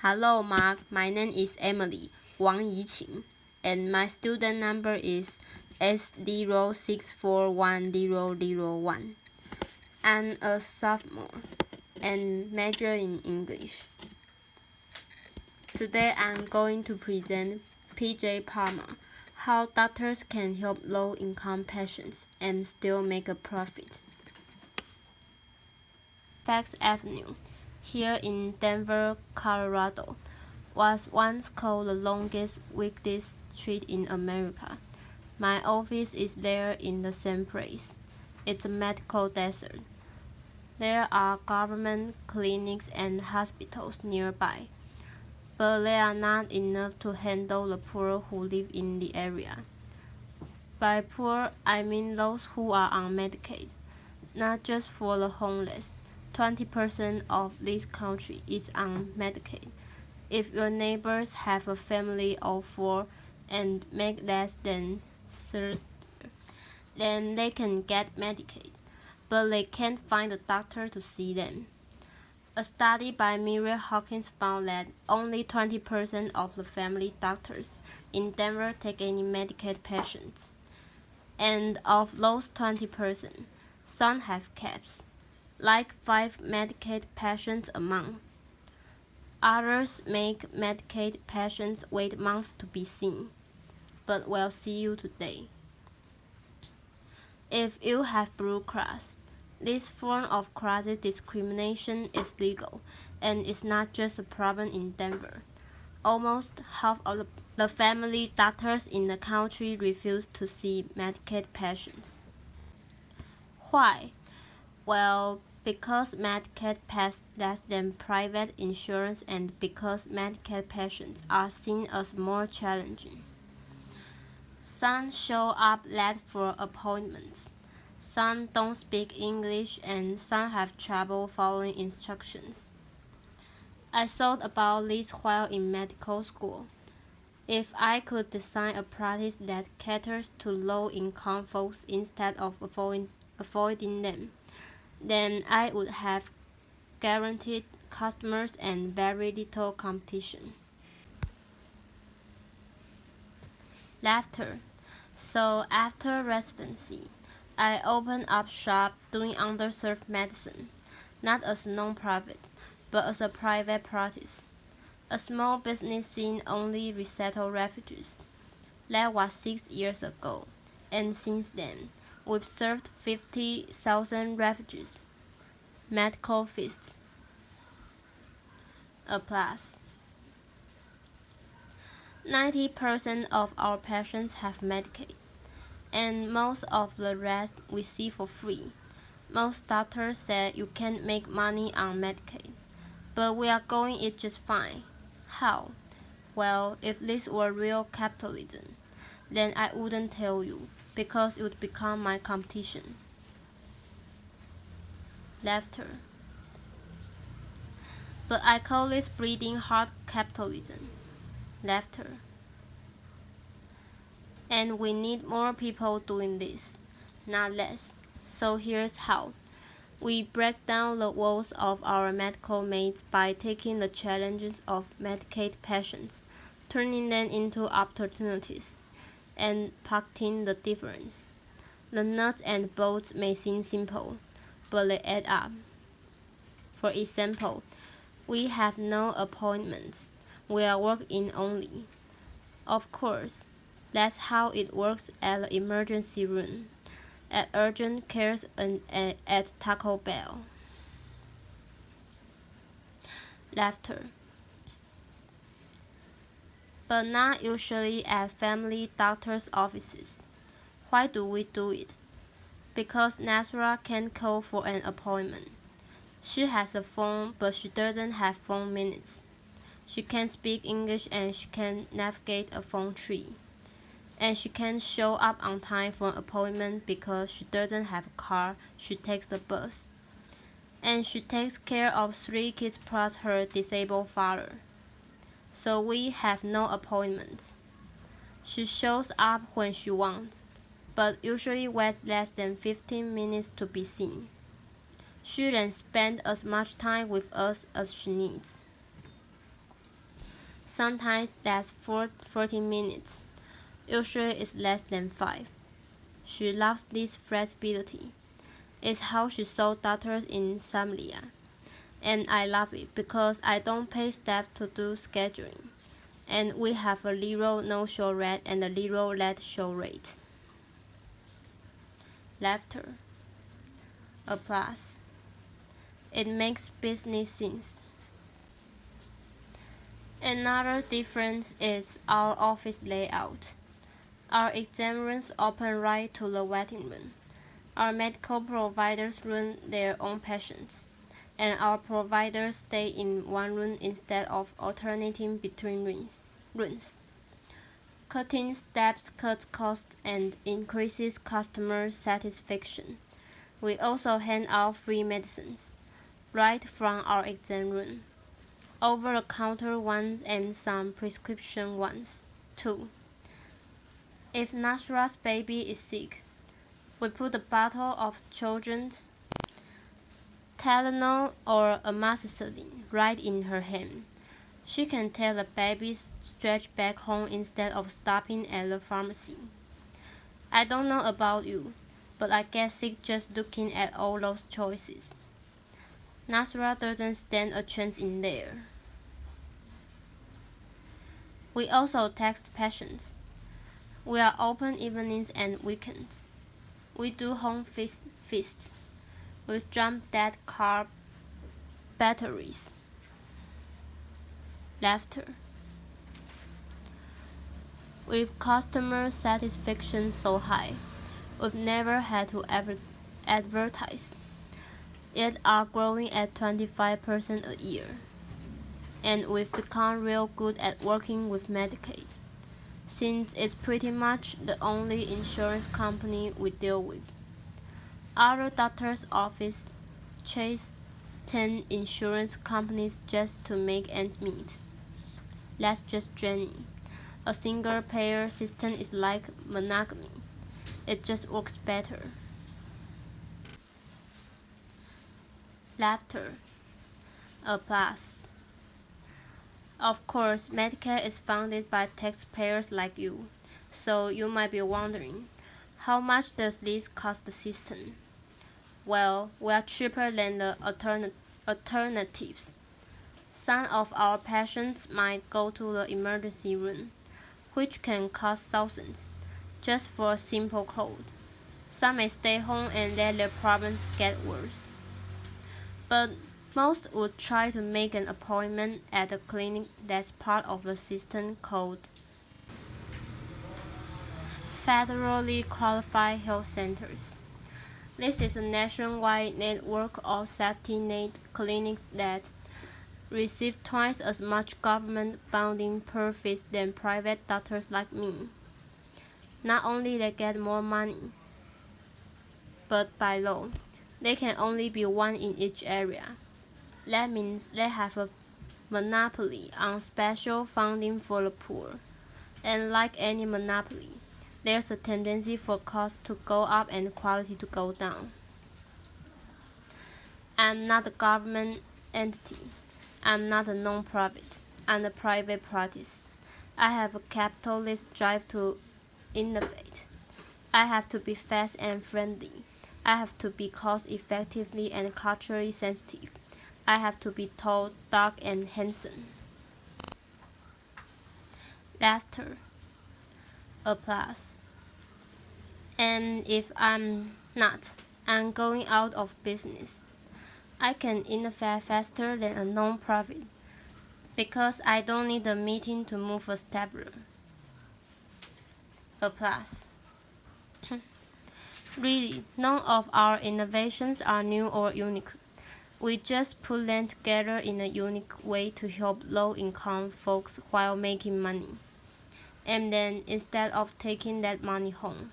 Hello, Mark. My name is Emily Wang Yiqing, and my student number is S06410001. I'm a sophomore and major in English. Today I'm going to present P.J. Parmer, how doctors can help low-income patients and still make a profit. Fax Avenue, here in Denver, Colorado, was once called the longest weekday street in America. My office is there in the same place. It's a medical desert. There are government clinics and hospitals nearby, but they are not enough to handle the poor who live in the area. By poor, I mean those who are on Medicaid, not just for the homeless. 20% of this country is on Medicaid. If your neighbors have a family of 4 and make less than 30, then they can get Medicaid, but they can't find a doctor to see them. A study by Miriam Hawkins found that only 20% of the family doctors in Denver take any Medicaid patients. And of those 20%, some have caps, like 5 Medicaid patients a month. Others make Medicaid patients wait months to be seen, but we'll see you today. If you have Blue Cross, this form of class discrimination is legal, and it's not just a problem in Denver. Almost half of the family doctors in the country refuse to see Medicaid patients. Why? Well, because Medicaid pays less than private insurance and because Medicaid patients are seen as more challenging. Some show up late for appointments. Some don't speak English and some have trouble following instructions. I thought about this while in medical school. If I could design a practice that caters to low-income folks instead of avoiding them, then I would have guaranteed customers and very little competition. Laughter. So after residency, I opened up shop doing underserved medicine, not as a non-profit, but as a private practice. A small business scene only resettle refugees. That was 6 years ago, and since then, we've served 50,000 refugees. Medical feasts. Applause. 90% of our patients have Medicaid, and most of the rest we see for free. Most doctors say you can't make money on Medicaid, but we are going it just fine. How? Well, if this were real capitalism, then I wouldn't tell you, because it would become my competition. Laughter. But I call this bleeding heart capitalism. Laughter. And we need more people doing this, not less. So here's how. We break down the walls of our medical mates by taking the challenges of Medicaid patients, turning them into opportunities, and pocketing the difference. The nuts and bolts may seem simple, but they add up. For example, we have no appointments. We are walk-in only. Of course, that's how it works at the emergency room, at urgent cares, and at Taco Bell. Laughter. But not usually at family doctors' offices. Why do we do it? Because Nasra can't call for an appointment. She has a phone, but she doesn't have phone minutes. She can speak English and she can navigate a phone tree. And she can't show up on time for an appointment because she doesn't have a car, she takes the bus. And she takes care of 3 kids plus her disabled father. So we have no appointments. She shows up when she wants, but usually waits less than 15 minutes to be seen. She then spends as much time with us as she needs. Sometimes that's 40 minutes. Usually it's less than 5. She loves this flexibility. It's how she saw doctors in Somalia. And I love it because I don't pay staff to do scheduling. And we have a zero no-show rate and a zero late-show rate. Laughter. Applause. It makes business sense. Another difference is our office layout. Our exam rooms open right to the waiting room. Our medical providers run their own patients, and our providers stay in one room instead of alternating between rooms. Cutting steps cuts costs and increases customer satisfaction. We also hand out free medicines, right from our exam room. Over-the-counter ones and some prescription ones, too. If Nasra's baby is sick, we put a bottle of children's Tylenol or amoxicillin right in her hand. She can tell the baby stretch back home instead of stopping at the pharmacy. I don't know about you, but I get sick just looking at all those choices. Nasra doesn't stand a chance in there. We also text patients. We are open evenings and weekends. We do home feasts. We jump dead car batteries. Laughter. With customer satisfaction so high, we've never had to advertise. Yet are growing at 25% a year. And we've become real good at working with Medicaid, since it's pretty much the only insurance company we deal with. Other doctors' offices chase 10 insurance companies just to make ends meet. That's just Jenny. A single-payer system is like monogamy. It just works better. Laughter. Applause. Of course, Medicare is funded by taxpayers like you, so you might be wondering, how much does this cost the system? Well, we are cheaper than the alternatives. Some of our patients might go to the emergency room, which can cost thousands, just for a simple cold. Some may stay home and let their problems get worse. But most would try to make an appointment at a clinic that's part of the system called Federally Qualified Health Centers. This is a nationwide network of safety net clinics that receive twice as much government funding per visit than private doctors like me. Not only they get more money, but by law, they can only be one in each area. That means they have a monopoly on special funding for the poor. And like any monopoly, there's a tendency for costs to go up and quality to go down. I'm not a government entity. I'm not a non-profit. I'm a private practice. I have a capitalist drive to innovate. I have to be fast and friendly. I have to be cost-effectively and culturally sensitive. I have to be tall, dark, and handsome. Laughter. Applause. And if I'm not, I'm going out of business. I can innovate faster than a non-profit because I don't need a meeting to move a stapler. Applause. Really, none of our innovations are new or unique. We just put them together in a unique way to help low-income folks while making money. And then, instead of taking that money home,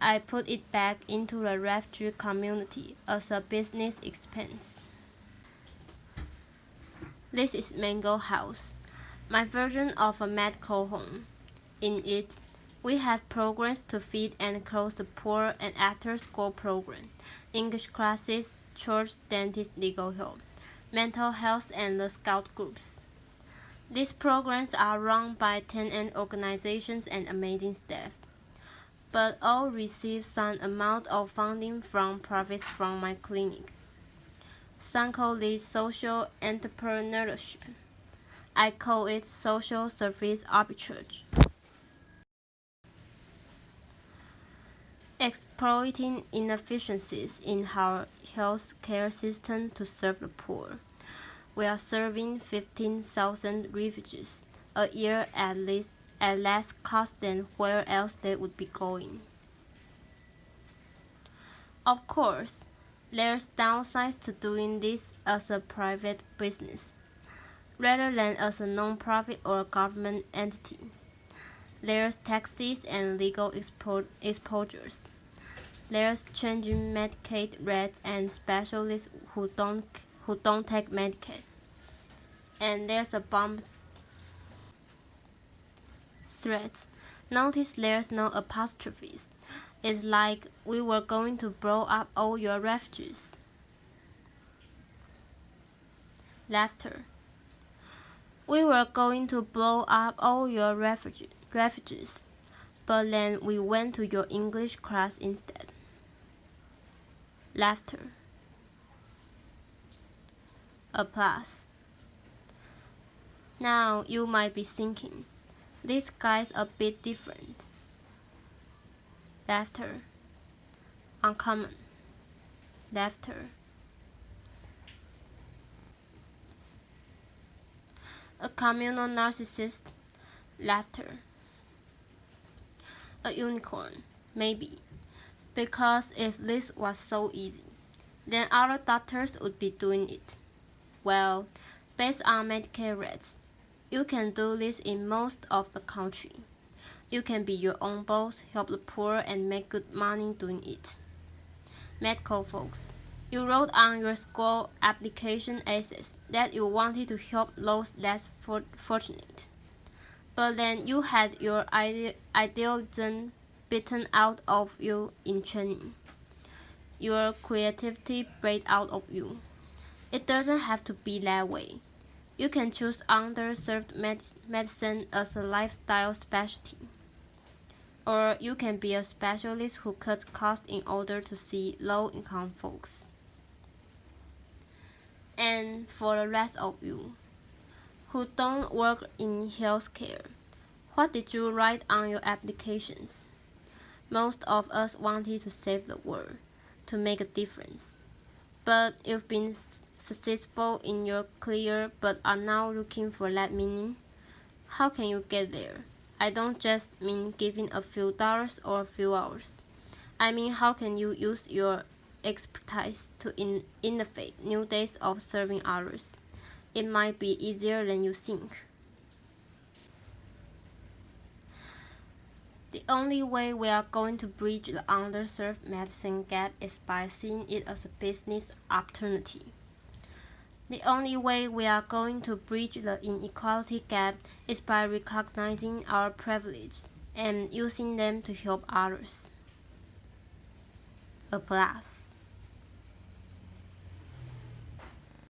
I put it back into the refugee community as a business expense. This is Mango House, my version of a medical home. In it, we have programs to feed and clothe the poor and after-school program, English classes, church, dentist, legal help, mental health, and the scout groups. These programs are run by 10N organizations and amazing staff, but all receive some amount of funding from profits from my clinic. Some call this social entrepreneurship. I call it social service arbitrage. Exploiting inefficiencies in our healthcare system to serve the poor. We are serving 15,000 refugees a year at less cost than where else they would be going. Of course, there's downsides to doing this as a private business, rather than as a non-profit or a government entity. There's taxes and legal exposures. There's changing Medicaid rates and specialists who don't take Medicaid. And there's a bomb threats. Notice there's no apostrophes. It's like we were going to blow up all your refugees. Laughter. We were going to blow up all your refugees, but then we went to your English class instead. Laughter. Applause. Now you might be thinking, this guy's a bit different. Laughter. Uncommon. Laughter. A communal narcissist. Laughter. A unicorn. Maybe. Because if this was so easy, then other doctors would be doing it. Well, based on Medicare rates, you can do this in most of the country. You can be your own boss, help the poor, and make good money doing it. Medical folks, you wrote on your school application essays that you wanted to help those less fortunate. But then you had your idealism beaten out of you in training. Your creativity bred out of you. It doesn't have to be that way. You can choose underserved medicine as a lifestyle specialty. Or you can be a specialist who cuts costs in order to see low-income folks. And for the rest of you, who don't work in healthcare, what did you write on your applications? Most of us wanted to save the world, to make a difference. But you've been successful in your career but are now looking for that meaning. How can you get there? I don't just mean giving a few dollars or a few hours. I mean, how can you use your expertise to innovate new ways of serving others? It might be easier than you think. The only way we are going to bridge the underserved medicine gap is by seeing it as a business opportunity. The only way we are going to bridge the inequality gap is by recognizing our privileges and using them to help others. Applause.